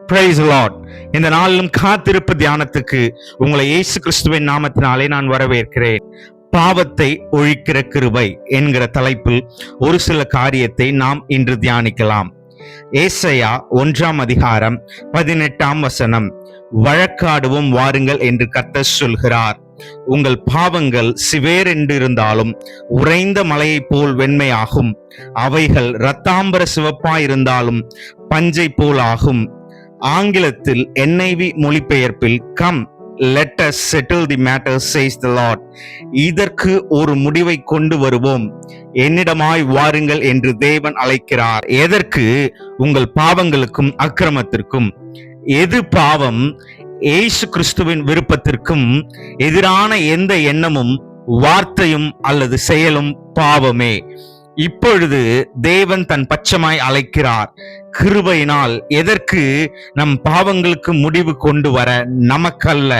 Price Lord. இந்த நாளிலும் காத்திருப்பு தியானத்துக்கு உங்களை இயேசு கிறிஸ்துவின் நாமத்தினாலே நான் வரவேற்கிறேன். பாவத்தை ஒழிக்கிற கிருபை என்கிற தலைப்பில் ஒரு சில காரியத்தை நாம் இன்று தியானிக்கலாம். ஏசாயா 1 அதிகாரம் 18 வழக்காடுவோம் வாருங்கள் என்று கர்த்தர் சொல்கிறார். உங்கள் பாவங்கள் சிவேரென்று இருந்தாலும் உறைந்த மலையைப் போல் வெண்மையாகும். அவைகள் இரத்தாம்பர சிவப்பாயிருந்தாலும் பஞ்சை போல் ஆகும். ஆங்கிலத்தில் NIV மொழிபெயர்ப்பில் come let us settle the matter says the Lord. இதற்கு ஒரு முடிவை கொண்டு வருவோம், என்னிடமாய் வாருங்கள் என்று தேவன் அழைக்கிறார். எதற்கு? உங்கள் பாவங்களுக்கும் அக்கிரமத்திற்கும். எது பாவம்? இயேசு கிறிஸ்துவின் விருப்பத்திற்கும் எதிரான எந்த எண்ணமும் வார்த்தையும் அல்லது செயலும் பாவமே. இப்பொழுது தேவன் தன் பட்சமாய் அழைக்கிறார். கிருபையினால். எதற்கு? நம் பாவங்களுக்கு முடிவு கொண்டு வர, நமக்கல்ல.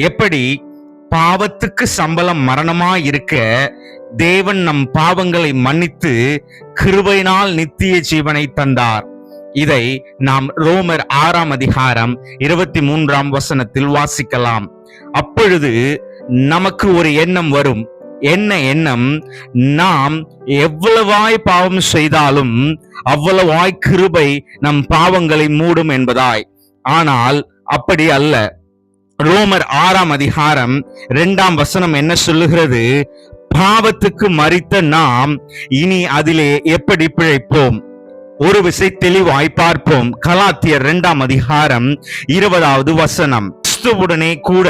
எப்படி? பாவத்துக்கு சம்பளம் மரணமாய் இருக்க தேவன் நம் பாவங்களை மன்னித்து கிருபையினால் நித்திய ஜீவனை தந்தார். இதை நாம் ரோமர் 6 அதிகாரம் 23 வாசிக்கலாம். அப்பொழுது நமக்கு ஒரு எண்ணம் வரும். என்ன எண்ணம்? நாம் எவ்வளவாய் பாவம் செய்தாலும் அவ்வளவாய் கிருபை நம் பாவங்களை மூடும் என்பதாய். ஆனால் அப்படி அல்ல. ரோமர் 6 அதிகாரம் 2 என்ன சொல்லுகிறது? பாவத்துக்கு மரித்த நாம் இனி அதிலே எப்படி பிழைப்போம்? ஒரு விசை தெளிவாய் பார்ப்போம். கலாத்தியர் 2 அதிகாரம் 20 கிறிஸ்துவுடனே கூட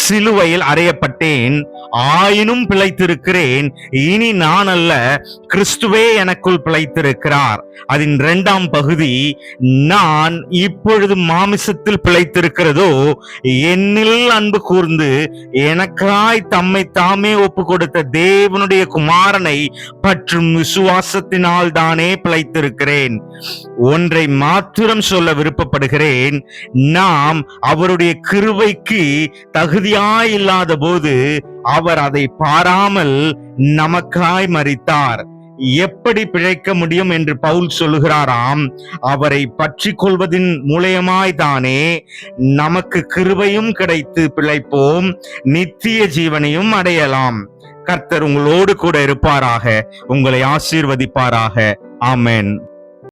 சிலுவையில் அறையப்பட்டேன், ஆயினும் பிழைத்திருக்கிறேன். இனி நான் அல்ல, கிறிஸ்துவே எனக்குள் பிழைத்திருக்கிறார். அதன் 2 பகுதி, நான் இப்பொழுது மாமிசத்தில் பிழைத்திருக்கிறதோ என்னில் அன்பு கூர்ந்து எனக்காய் தம்மை தாமே ஒப்பு கொடுத்த தேவனுடைய குமாரனை பற்றும் விசுவாசத்தினால் தானே பிழைத்திருக்கிறேன். ஒன்றை மாத்திரம் சொல்ல விருப்பப்படுகிறேன். நாம் அவருடைய கிருபைக்கு தகுதியாயில்லாத போது அவர் அதை பாராமல் நமக்காய் மரித்தார். எப்படி பிழைக்க முடியும் என்று பவுல் சொல்லுகிறாராம். அவரை பற்றி கொள்வதின் மூலமாய்தானே நமக்கு கிருபையும் கிடைத்து பிழைப்போம், நித்திய ஜீவனையும் அடையலாம். கர்த்தர் உங்களோடு கூட இருப்பாராக, உங்களை ஆசீர்வதிப்பாராக. ஆமென்.